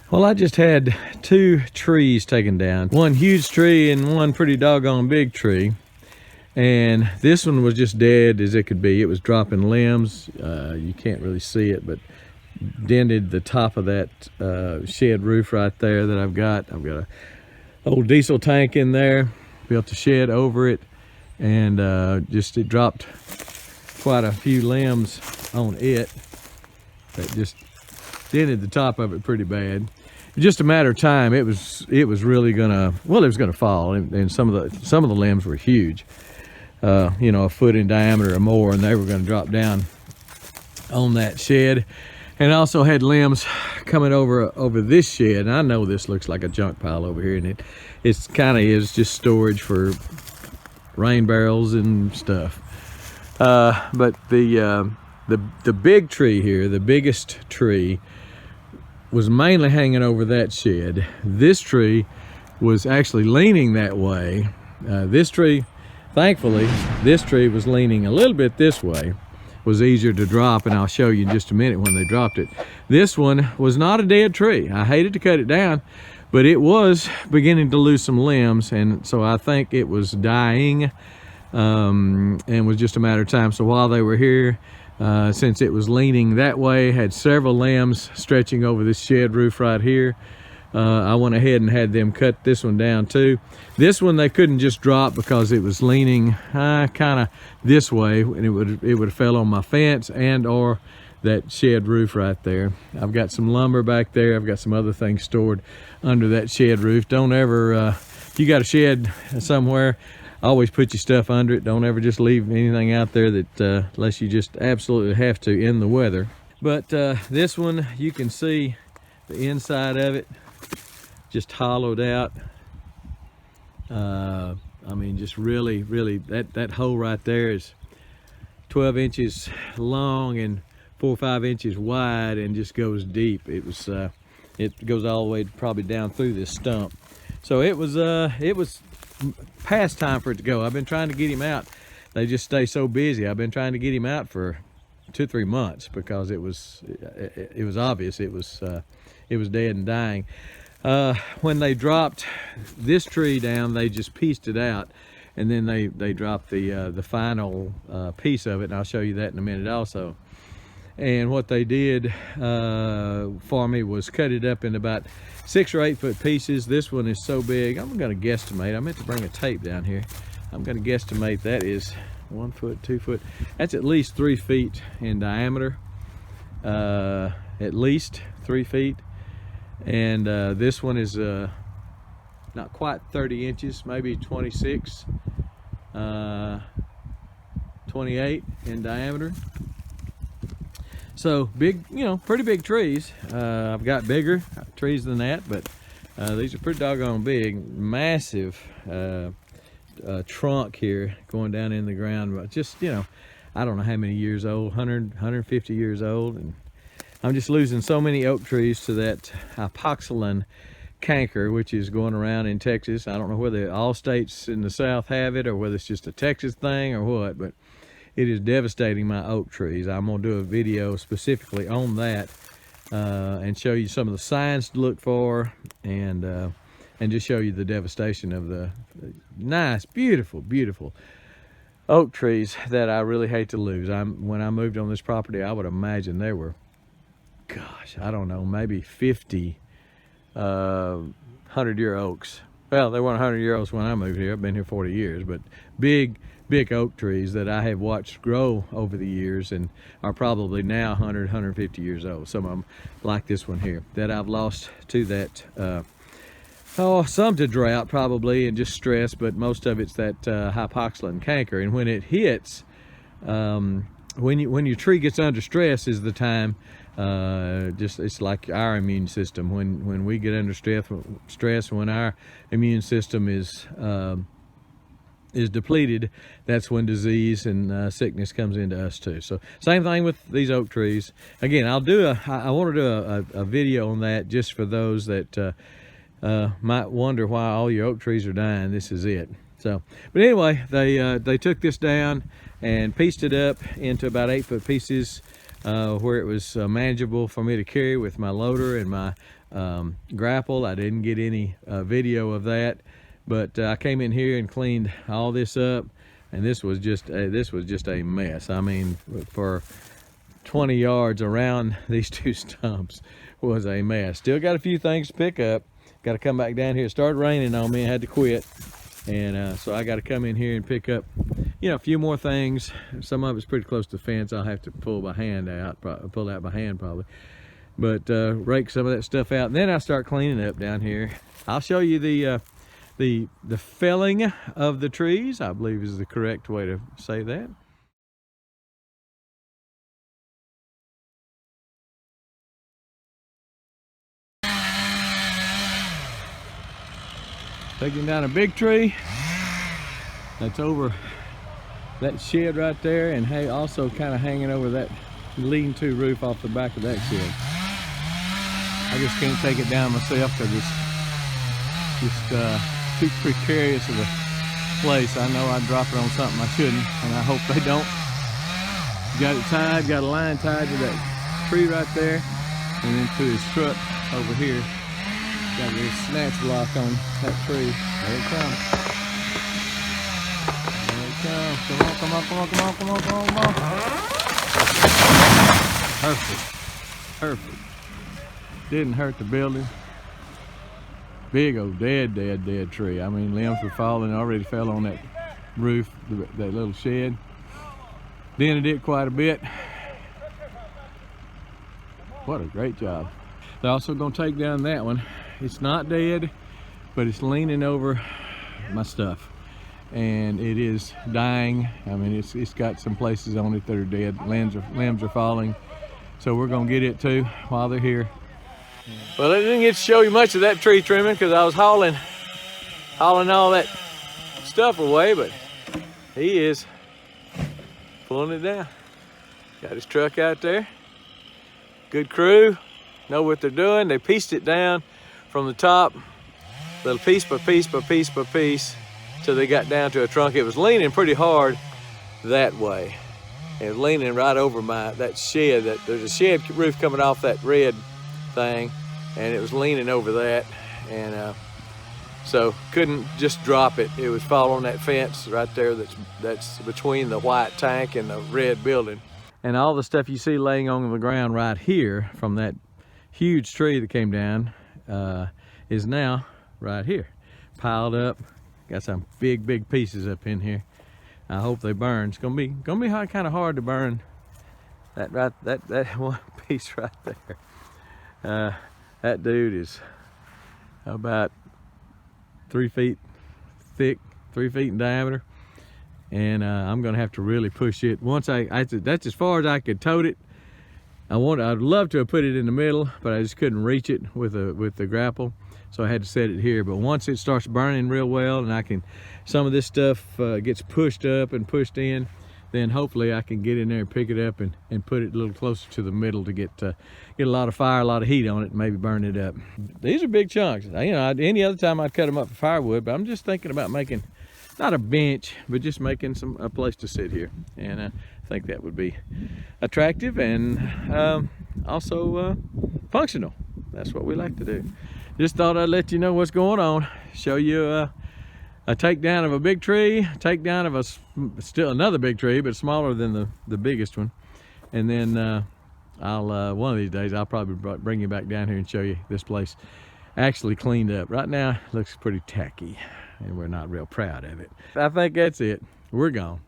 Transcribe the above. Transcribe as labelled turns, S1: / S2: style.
S1: Well, I just had two trees taken down. One huge tree and one pretty doggone big tree. And this one was just dead as it could be. It was dropping limbs. You can't really see it, but dented the top of that shed roof right there that I've got. I've got a old diesel tank in there, built a shed over it, and it dropped quite a few limbs on it that just dented the top of it pretty bad. Just a matter of time. It was really gonna, well, it was gonna fall, and some of the limbs were huge, you know, a foot in diameter or more, and they were gonna drop down on that shed. And I also had limbs coming over this shed. And I know this looks like a junk pile over here, and it's kind of is just storage for rain barrels and stuff. But the big tree here, the biggest tree, was mainly hanging over that shed. This tree was actually leaning that way. This tree, thankfully, this tree was leaning a little bit this way. Was easier to drop, and I'll show you in just a minute when they dropped it. This one was not a dead tree. I hated to cut it down, but it was beginning to lose some limbs, and so I think it was dying, and was just a matter of time. So while they were here, since it was leaning that way, had several limbs stretching over this shed roof right here, I went ahead and had them cut this one down too. This one they couldn't just drop because it was leaning kind of this way, and it would have fell on my fence and or that shed roof right there. I've got some lumber back there. I've got some other things stored under that shed roof. Don't ever, if you got a shed somewhere, always put your stuff under it. Don't ever just leave anything out there that unless you just absolutely have to in the weather. But this one, you can see the inside of it just hollowed out. I mean, just really that hole right there is 12 inches long and 4 or 5 inches wide, and just goes deep. It goes all the way probably down through this stump. So it was past time for it to go. I've been trying to get him out. They just stay so busy. I've been trying to get him out for 2 or 3 months because it was obvious it was dead and dying. When they dropped this tree down, they just pieced it out, and then they dropped the final piece of it, and I'll show you that in a minute also. And what they did for me was cut it up in about 6 or 8 foot pieces. This one is so big, I'm gonna guesstimate, I meant to bring a tape down here. I'm gonna guesstimate that is 1 foot, 2 foot, that's at least 3 feet in diameter, at least 3 feet. And this one is not quite 30 inches, maybe 26, 28 in diameter. So big, you know, pretty big trees. I've got bigger trees than that, but these are pretty doggone big. Massive trunk here going down in the ground. Just, you know, I don't know how many years old, 100, 150 years old. And I'm just losing so many oak trees to that hypoxylon canker, which is going around in Texas. I don't know whether all states in the South have it or whether it's just a Texas thing or what, but it is devastating my oak trees. I'm gonna do a video specifically on that and show you some of the signs to look for, and just show you the devastation of the nice, beautiful oak trees that I really hate to lose. When I moved on this property, I would imagine there were, gosh, I don't know, maybe 50 100-year oaks. Well, they weren't 100-year olds when I moved here. I've been here 40 years, but big oak trees that I have watched grow over the years and are probably now 100, 150 years old. Some of them, like this one here, that I've lost to that, some to drought probably and just stress, but most of it's that hypoxylon canker. And when it hits, when your tree gets under stress is the time, it's like our immune system. When we get under stress, when our immune system is depleted, that's when disease and sickness comes into us too. So same thing with these oak trees. Again, I want to do a video on that just for those that might wonder why all your oak trees are dying. This is it. So, but anyway, they took this down and pieced it up into about 8 foot pieces, where it was manageable for me to carry with my loader and my grapple. I didn't get any video of that, but I came in here and cleaned all this up, and this was just a mess. I mean, for 20 yards around these two stumps was a mess. Still got a few things to pick up. Got to come back down here. It started raining on me. I had to quit, and so I got to come in here and pick up, you know, a few more things. Some of it's pretty close to the fence. I'll have to pull by hand out, pull out by hand probably, but rake some of that stuff out, and then I'll start cleaning up down here. I'll show you the felling of the trees, I believe is the correct way to say that. Taking down a big tree that's over that shed right there, and hey, also kind of hanging over that lean-to roof off the back of that shed. I just can't take it down myself because it's just too precarious of a place. I know I'd drop it on something I shouldn't, and I hope they don't. Got it tied, got a line tied to that tree right there, and then to his truck over here. Got this snatch block on that tree. There it comes. There it comes. Come on, come on, come on, come on, come on, come on, come on. Perfect. Perfect. Didn't hurt the building. Big old dead tree. I mean, limbs were falling. Already fell on that roof, that little shed. Dented it quite a bit. What a great job. They're also going to take down that one. It's not dead, but it's leaning over my stuff, and it is dying. I mean, it's got some places on it that are dead. Limbs are falling, so we're gonna get it too while they're here. Well, I didn't get to show you much of that tree trimming because I was hauling all that stuff away, but he is pulling it down. Got his truck out there. Good crew, know what they're doing. They pieced it down from the top, little piece by piece by piece by piece, till they got down to a trunk. It was leaning pretty hard that way. It was leaning right over that shed. There's a shed roof coming off that red thing, and it was leaning over that, and so couldn't just drop it. It was following that fence right there that's between the white tank and the red building. And all the stuff you see laying on the ground right here from that huge tree that came down is now right here, piled up. Got some big pieces up in here. I hope they burn. It's gonna be kind of hard to burn that one piece right there. That dude is about 3 feet thick, 3 feet in diameter, and I'm gonna have to really push it. Once that's as far as I could tote it. I'd love to have put it in the middle, but I just couldn't reach it with the grapple, so I had to set it here. But once it starts burning real well, and some of this stuff gets pushed up and pushed in, then hopefully I can get in there and pick it up and put it a little closer to the middle to get a lot of fire, a lot of heat on it, and maybe burn it up. These are big chunks. You know, any other time I'd cut them up for firewood, but I'm just thinking about making, not a bench, but just making a place to sit here. And I think that would be attractive and also functional. That's what we like to do. Just thought I'd let you know what's going on. Show you a takedown of a big tree, takedown of still another big tree, but smaller than the biggest one. And then I'll one of these days I'll probably bring you back down here and show you this place actually cleaned up. Right now it looks pretty tacky, and we're not real proud of it. I think that's it. We're gone.